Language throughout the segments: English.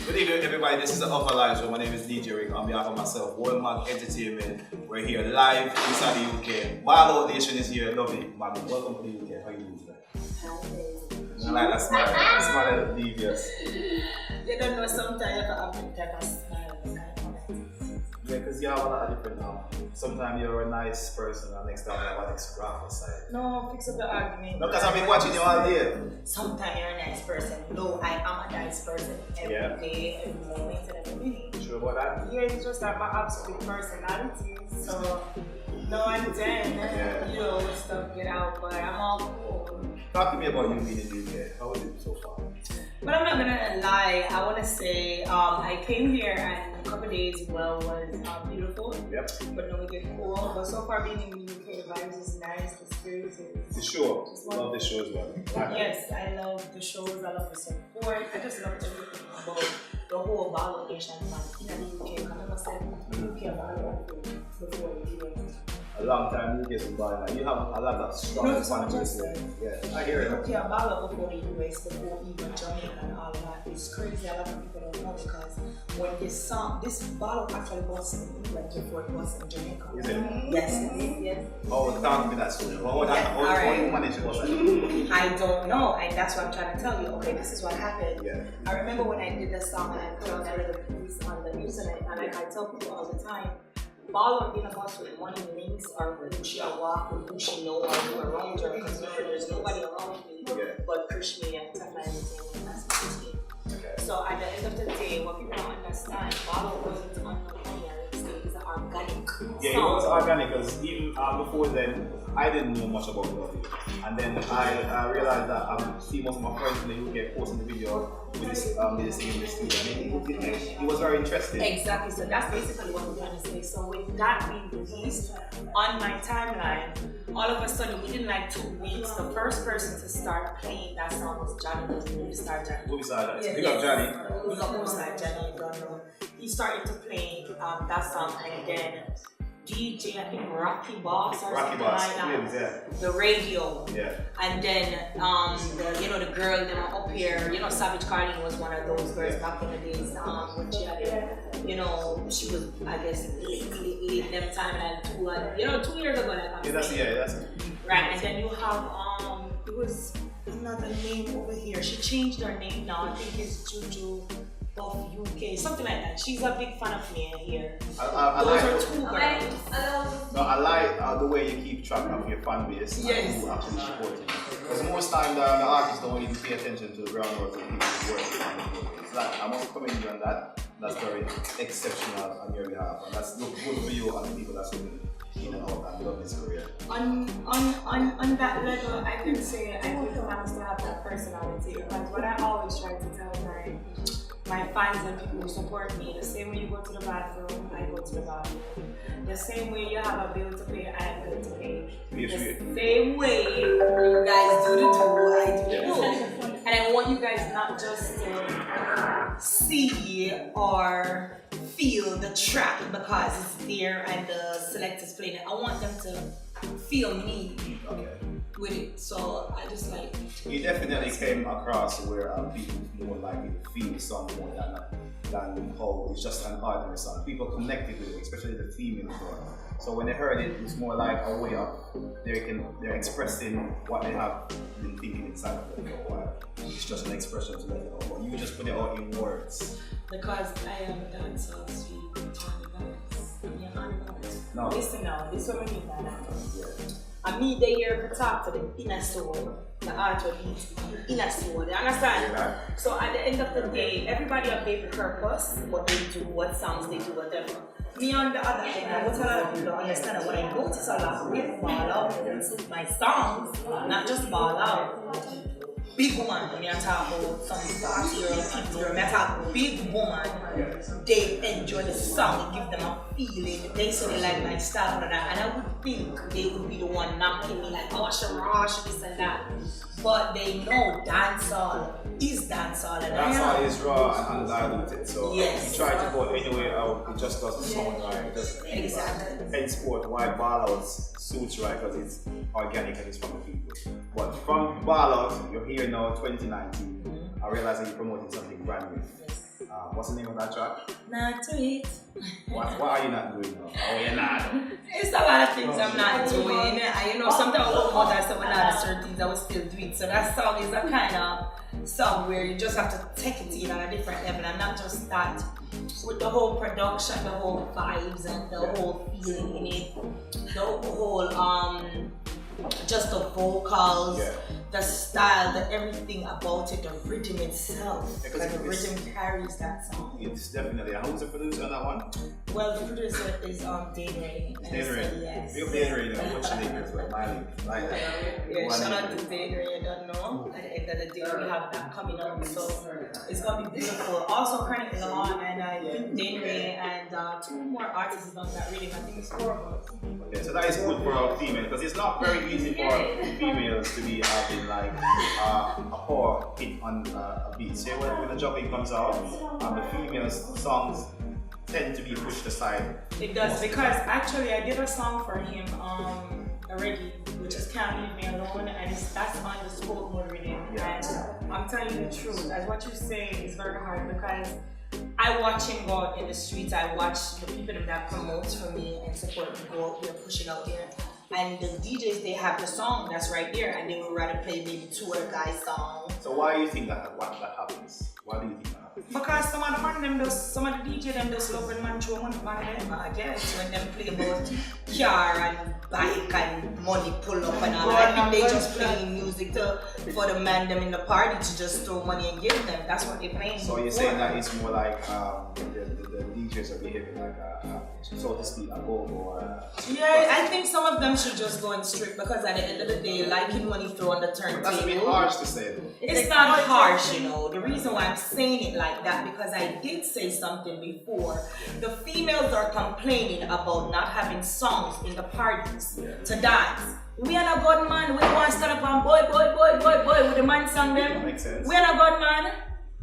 Good evening, everybody. This is the Upnlive show. My name is DJ Rick. On behalf of myself, Mag Entertainment. We're here live inside the UK. Barlow Nation is here. Dovey, Magnum. Welcome to the UK. How are you doing today? I like that smile. That smile is devious. You don't know, sometimes you have to type of smile. Yeah, because you have a lot of different sometimes you're a nice person, and next time you have an extravagant side. No, fix up the argument. No, because I've been watching you all day. Sometimes you're a nice person. No, I am a nice person every day, every moment, and every minute. Sure about that? Yeah, it's just like my absolute personality. So, no, and then, stuff get out, but I'm all cool. Talk to me about you being in the UK. How was it so far? But I'm not gonna lie, I wanna say I came here and a couple days was beautiful. Yep. But no, we get cool. But so far being in the UK, the vibes is nice, the experience is. The show. Love the show as well. Yes, I love the shows, I love the support. I just love everything about the whole Barlow Nation in the UK. I never said UK Barlow before we do it. A long time you get some ball. You have a lot of strong fans. Yeah, I hear it. Okay, about before the US, before even Jamaica and all that. It's crazy. A lot of people don't know because when this ball actually was in England before it was in Jamaica. Is it? Yes. Oh, tell me that story. How you manage it? I don't know, and that's what I'm trying to tell you. Okay, this is what happened. Yeah. I remember when I did the song and I put out the piece on the internet, and like I tell people all the time. Barlow in a bus with money links or who she walk with who she know or who around her because there's nobody around me but Krishmi and stuff like that. That's my team. Okay. So at the end of the day, what people don't understand, Barlow wasn't on the money and it's organic. Yeah, it was organic because even before then, I didn't know much about Dovey. And then I realized that I see most of my friends in the UK posting the video with this singing in the studio. And it was very interesting. Exactly, so that's basically what we're trying to say. So with that being released on my timeline, all of a sudden within like 2 weeks, the first person to start playing that song was Johnny, was Movie Star Johnny. Movie Star Johnny. Big up Johnny. Big up Movie Star Johnny, you don't know. He started to play that song and then DJ, I think Rocky Boss or something like that. Yeah. The radio. Yeah. And then the girl that were up here, Savage Carlin was one of those girls back in the days when she had she was I guess late them time and 2 years ago that's it. Right, and then you have it was another name over here. She changed her name now, I think it's Juju of UK, something like that. She's a big fan of me here. Those are two girls. No, I like the way you keep track of your fan base and who actually support you. Because most time the artists don't even pay attention to the groundwork of people's work. It's like I must commend you on that. That's very exceptional on your behalf, and that's good for you and the people that's coming in and out and love this career. On that level, I could say I could manage to have that personality because what I always try to tell my fans and people who support me, the same way you go to the bathroom, I go to the bathroom. The same way you have a bill to pay, I have a bill to pay. The same way you guys do the do, I do the do. And I want you guys not just to see or feel the track because it's there and the selector's playing it. I want them to feel me. Okay. With it, so I just like. You definitely came across where people more likely to feel the song more than how it's just an ordinary song. People connected with it, especially the female part. So when they heard it, it's more like a way of they're expressing what they have been thinking inside of them for a while. It's just an expression to let it out, but you just put it out in words. Because I am a dancer, sweet, no. Listen now, this is what I mean by that. I mean they here to talk to the inner soul, the art of the inner soul, you understand? Yeah. So at the end of the day, everybody have their purpose, what they do, what songs they do, whatever. Me on the other hand, what a lot of people don't understand and what I notice a lot with ball out, my songs, not just ball out. Big woman, when you talk about some 40-year-old people, when you talk big woman, they enjoy the song, it gives them a feeling, they say they like my style and that, and I would think they would be the one knocking me like, oh, Sharash, this and that. But they know dancehall is dancehall. And dancehall is raw and undiluted, so you try to go anyway out, it just doesn't sound right. It doesn't exactly. Henceforth, why ball suits right because it's organic and it's from the people. But from ball out, you're here now, 2019. I realize that you're promoting something brand new. What What's the name of that track? Not to it. What are you not doing now? Oh, you're not. It's a lot of things I'm not doing. And you know, sometimes I work more than someone else, certain things I will still do it. So that song is a kind of song where you just have to take it in on a different level and not just that with the whole production, the whole vibes and the whole feeling in it, the whole just the vocals, the style, the everything about it, the rhythm itself. Because the rhythm carries that song. It's definitely. Who's the producer on that one? Well, the producer is Dovey. Dovey. Yes. You're Dovey, what's your name as well? Miley. Yeah, shout out to Dovey. I don't know. At the end of the day, we have that coming up, so it's gonna be beautiful. Also, currently on, and I think Dovey and 2 more artists on that reading. I think it's 4 of us. Okay, so that is good for our female because it's not very easy for females to be having like a poor hit on a beat. So when the jumping comes out, the females' songs tend to be pushed aside. It does, because actually I did a song for him already, which is Can't Leave Me Alone, and that's on the spoke mode rhythm. And I'm telling you the truth, as what you say is very hard because I watch him go out in the streets, I watch the people that promote for me and support me go out there, pushing out there. And the DJs, they have the song that's right there, and they would rather play maybe 2 other guys' songs. So why do you think that happens? Why do you think that happens? Because some of the man them does, some of the DJ them just love when man throw money on them. I guess when them play about car and bike and money pull up and all. I think they just playing music for the man them in the party to just throw money and give them. That's what they're playing. So you're saying that it's more like the DJs are behaving like so to speak, a go-go. Yeah, I think some of them should just go in strict because at the end of the day, liking money throw on the turntable. That's a bit harsh to say. It's not harsh, you know. The reason why I'm saying it like that because I did say something before. The females are complaining about not having songs in the parties to dance. We are not good man. We want to stand up and boy with the man song them. Makes sense. We are not good man.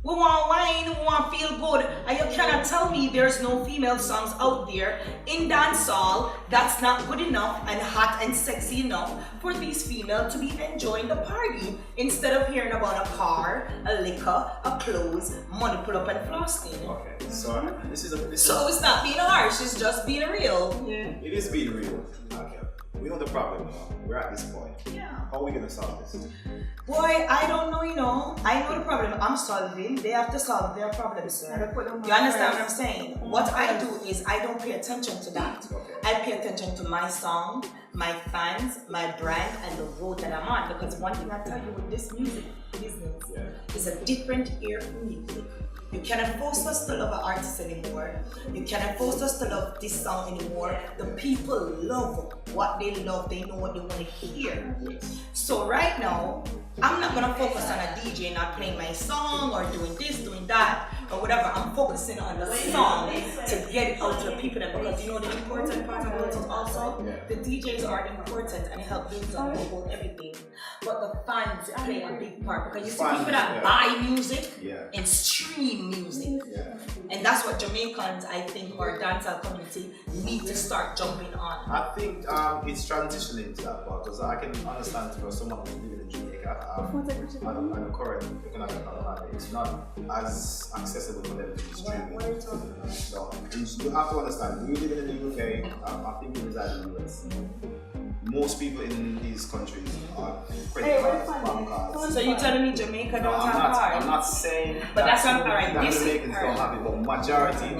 We want wine, we want feel good, and you cannot tell me there's no female songs out there in dancehall that's not good enough and hot and sexy enough for these females to be enjoying the party instead of hearing about a car, a liquor, a clothes, money pull up and flossing. Okay, so So it's not being harsh, it's just being real. Yeah. It is being real. Okay. We know the problem now. We're at this point. Yeah. How are we gonna solve this? Boy, I don't know, you know. I know the problem I'm solving. They have to solve their problem, sir. You understand what I'm saying? What I do is I don't pay attention to that. Okay. I pay attention to my song, my fans, my brand, and the road that I'm on. Because one thing I tell you with this music business is a different ear of music. You cannot force us to love an artist anymore. You cannot force us to love this song anymore. The people love what they love. They know what they want to hear. So right now, I'm not gonna focus on a DJ not playing my song or doing this, doing that, or whatever. I'm focusing on the song to get it out to the people. Because you know the important part about it also, the DJs are important and help build up everything. But the fans play a big part because you see people that buy music and stream music. And that's what Jamaicans, I think, our dancehall community need to start jumping on. I think it's transitioning to that part because I can understand for someone who's living in Jamaica and the current economic climate, it's not as accessible for them to be streaming. So you have to understand, you living in the UK, I think you reside in the US. Most people in these countries are credit cards, bank cards. So you're telling me Jamaica don't have cards? I'm not saying but that's what alright. That Jamaicans don't have it, but majority of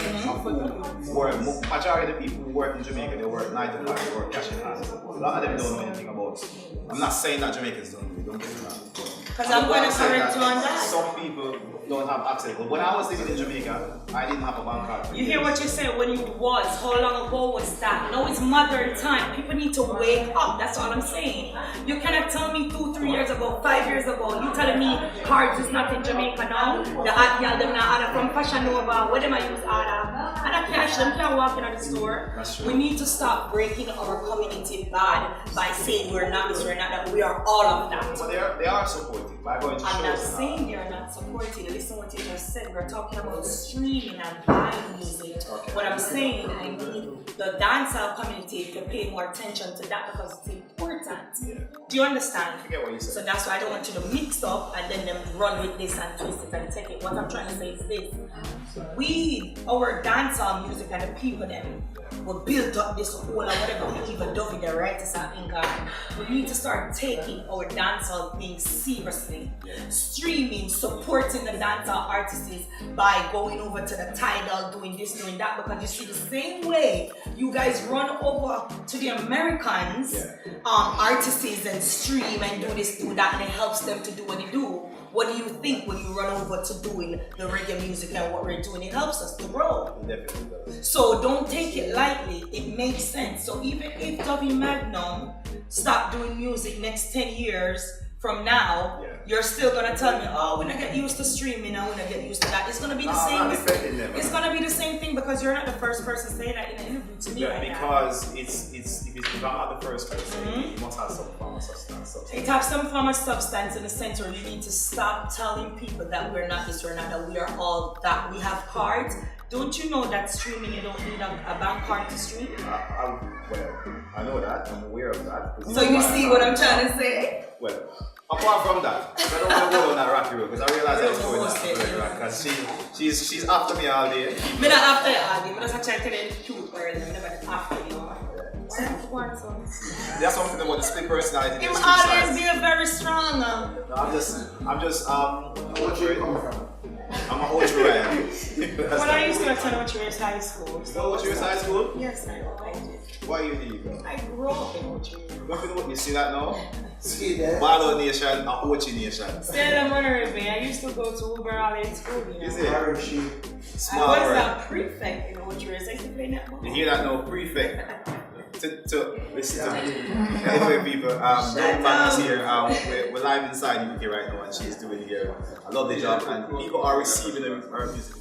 the people who work in Jamaica, they work 9 to 5, they work cash in hand. A lot of them don't know anything about it. I'm not saying that Jamaicans don't do it, don't get me wrong. Because I'm going to correct you on that. Some people don't have access. But when I was living in Jamaica, I didn't have a bank card. You hear what you say when you was, how long ago was that? No, it's modern time. People need to wake up. That's all I'm saying. You cannot tell me 2, 3 years ago, 5 years ago, you telling me cards is not in Jamaica now. The hot girl them now order from Fashion Nova. Where them I use order? And I cash them can't walk in the store. That's true. We need to stop breaking our community bad by saying we're not this, we're not that. We are all of that. But they are supportive. I'm not saying they're not supporting. Listen what you just said. We're talking about streaming and buying music. Okay. What I'm saying, I need the dancehall community to pay more attention to that because it's important. Yeah. Do you understand? I get what you said. So that's why I don't want you to mix up and then them run with this and twist it and take it. What I'm trying to say is this. We our dancehall music and the people them will build up this whole or whatever we even Dovey the writers are in God. We need to start taking our dancehall thing seriously. Streaming, supporting the dancehall artists by going over to the Tidal, doing this, doing that, because you see the same way you guys run over to the Americans artists and stream and do this, do that, and it helps them to do what they do. What do you think when you run over to doing the reggae music and what we're doing? It helps us to grow. So don't take it lightly. It makes sense. So even if Dovey Magnum stop doing music next 10 years from now, you're still gonna tell me, oh, when I get used to streaming, I wanna get used to that. It's gonna be the same. It's gonna be the same thing because you're not the first person saying that in an interview to me. Because if I'm not the first person, it must have some form of substance. It has some form of substance in the sense where you need to stop telling people that we're not this, we're not that, we are all that. We have cards. Don't you know that streaming, you don't need a bank card to stream? Well, I know that. I'm aware of that. So you see what I'm trying to say? Well, apart from that, I don't want to go on that rocky road because I realize I'm going that because she's after me all day. I'm not after you all day, but I'm trying to tell you the cute word. I'm never after you. There's something about the split personality. Him always be very strong. No, I'm just I'm a whole Ryan. When I used to attend Ochiris High School. So Ochiris High School? Yes, I liked it. Why you need go? I grew up in Ochiris. You see that now? See that? Balo Nation and Ochi Nation. Stay in Monterey. I used to go to Uber all in school, you know. Is it? I was a prefect in Ochiris. I used to play netball. You hear that now? Prefect. To listen to me. Anyway, people, Magnum is here. We're live inside UK right now, and she's doing here a lovely job, and people are receiving her music.